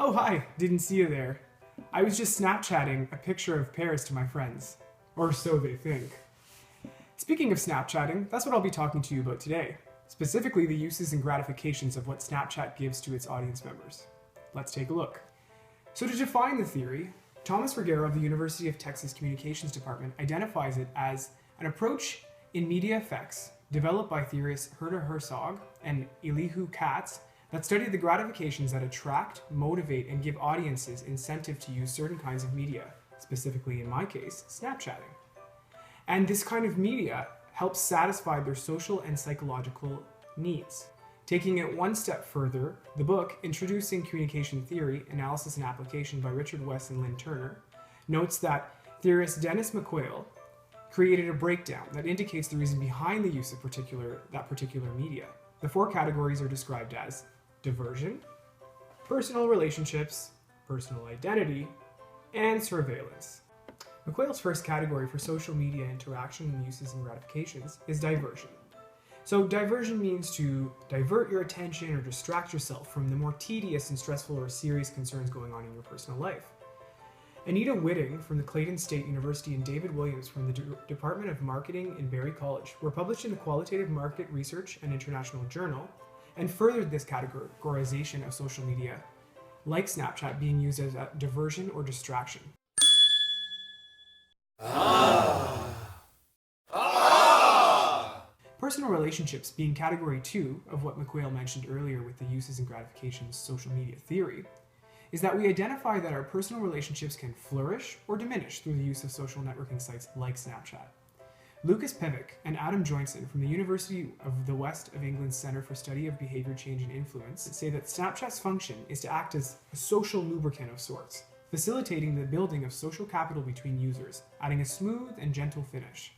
Oh hi, didn't see you there. I was just Snapchatting a picture of Paris to my friends. Or so they think. Speaking of Snapchatting, that's what I'll be talking to you about today. Specifically the uses and gratifications of what Snapchat gives to its audience members. Let's take a look. So to define the theory, Thomas Vergara of the University of Texas Communications Department identifies it as an approach in media effects developed by theorists Herta Herzog and Elihu Katz that study the gratifications that attract, motivate, and give audiences incentive to use certain kinds of media, specifically in my case, Snapchatting. And this kind of media helps satisfy their social and psychological needs. Taking it one step further, the book, Introducing Communication Theory, Analysis and Application by Richard West and Lynn Turner, notes that theorist Dennis McQuail created a breakdown that indicates the reason behind the use of that particular media. The four categories are described as diversion, personal relationships, personal identity, and surveillance. McQuail's first category for social media interaction and uses and gratifications is diversion. So diversion means to divert your attention or distract yourself from the more tedious and stressful or serious concerns going on in your personal life. Anita Whitting from the Clayton State University and David Williams from the Department of Marketing in Berry College were published in the Qualitative Market Research and International Journal and furthered this categorization of social media, like Snapchat, being used as a diversion or distraction. Personal relationships being category 2 of what McQuail mentioned earlier with the uses and gratifications social media theory, is that we identify that our personal relationships can flourish or diminish through the use of social networking sites like Snapchat. Lucas Pivic and Adam Joinson from the University of the West of England Centre for Study of Behaviour Change and Influence say that Snapchat's function is to act as a social lubricant of sorts, facilitating the building of social capital between users, adding a smooth and gentle finish.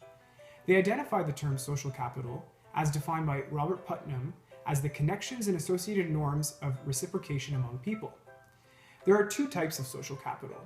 They identify the term social capital, as defined by Robert Putnam, as the connections and associated norms of reciprocation among people. There are two types of social capital,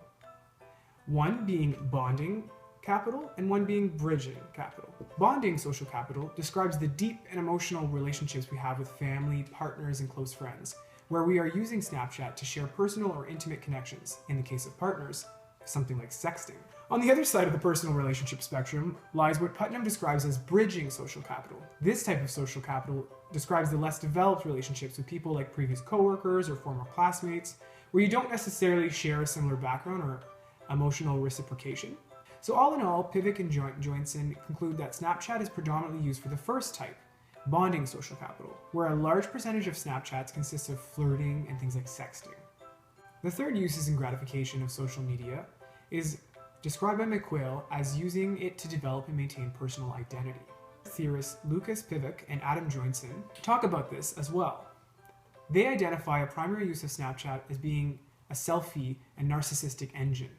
one being bonding capital and one being bridging capital. Bonding social capital describes the deep and emotional relationships we have with family, partners, and close friends, where we are using Snapchat to share personal or intimate connections, in the case of partners, something like sexting. On the other side of the personal relationship spectrum lies what Putnam describes as bridging social capital. This type of social capital describes the less developed relationships with people like previous coworkers or former classmates, where you don't necessarily share a similar background or emotional reciprocation. So all in all, Pivic and Joinson conclude that Snapchat is predominantly used for the first type, bonding social capital, where a large percentage of Snapchats consists of flirting and things like sexting. The third uses and gratification of social media is described by McQuail as using it to develop and maintain personal identity. Theorists Lucas Pivic and Adam Joinson talk about this as well. They identify a primary use of Snapchat as being a selfie and narcissistic engine.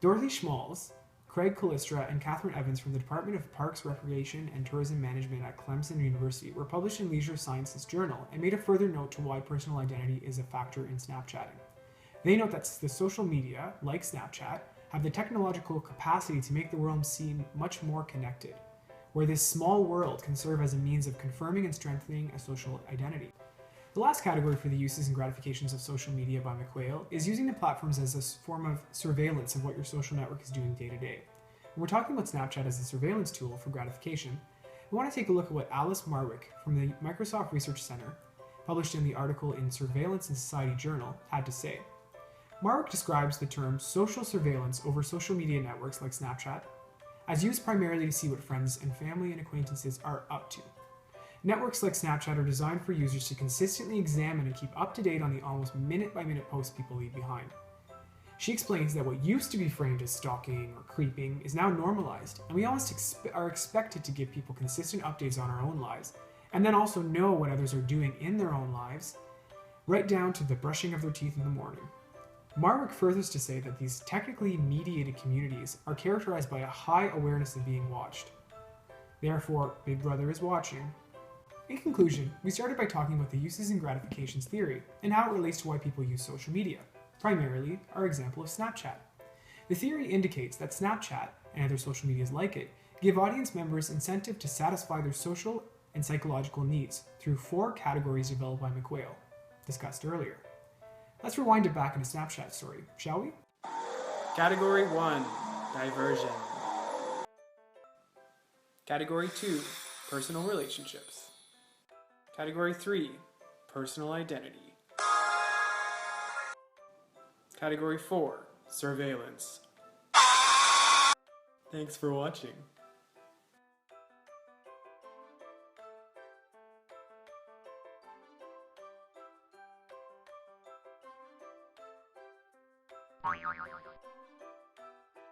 Dorothy Schmalz, Craig Callistra, and Catherine Evans from the Department of Parks, Recreation, and Tourism Management at Clemson University were published in Leisure Sciences Journal and made a further note to why personal identity is a factor in Snapchatting. They note that the social media, like Snapchat, have the technological capacity to make the world seem much more connected, where this small world can serve as a means of confirming and strengthening a social identity. The last category for the uses and gratifications of social media by McQuail is using the platforms as a form of surveillance of what your social network is doing day to day. When we're talking about Snapchat as a surveillance tool for gratification, we want to take a look at what Alice Marwick from the Microsoft Research Center, published in the article in Surveillance and Society Journal, had to say. Marwick describes the term social surveillance over social media networks like Snapchat as used primarily to see what friends and family and acquaintances are up to. Networks like Snapchat are designed for users to consistently examine and keep up to date on the almost minute-by-minute posts people leave behind. She explains that what used to be framed as stalking or creeping is now normalized, and we almost are expected to give people consistent updates on our own lives, and then also know what others are doing in their own lives, right down to the brushing of their teeth in the morning. Marwick furthers to say that these technically mediated communities are characterized by a high awareness of being watched. Therefore, Big Brother is watching. In conclusion, we started by talking about the uses and gratifications theory and how it relates to why people use social media, primarily our example of Snapchat. The theory indicates that Snapchat, and other social medias like it, give audience members incentive to satisfy their social and psychological needs through 4 categories developed by McQuail, discussed earlier. Let's rewind it back in a Snapchat story, shall we? Category 1, diversion. Category 2, personal relationships. Category 3, personal identity. Category 4, surveillance. Thanks for watching.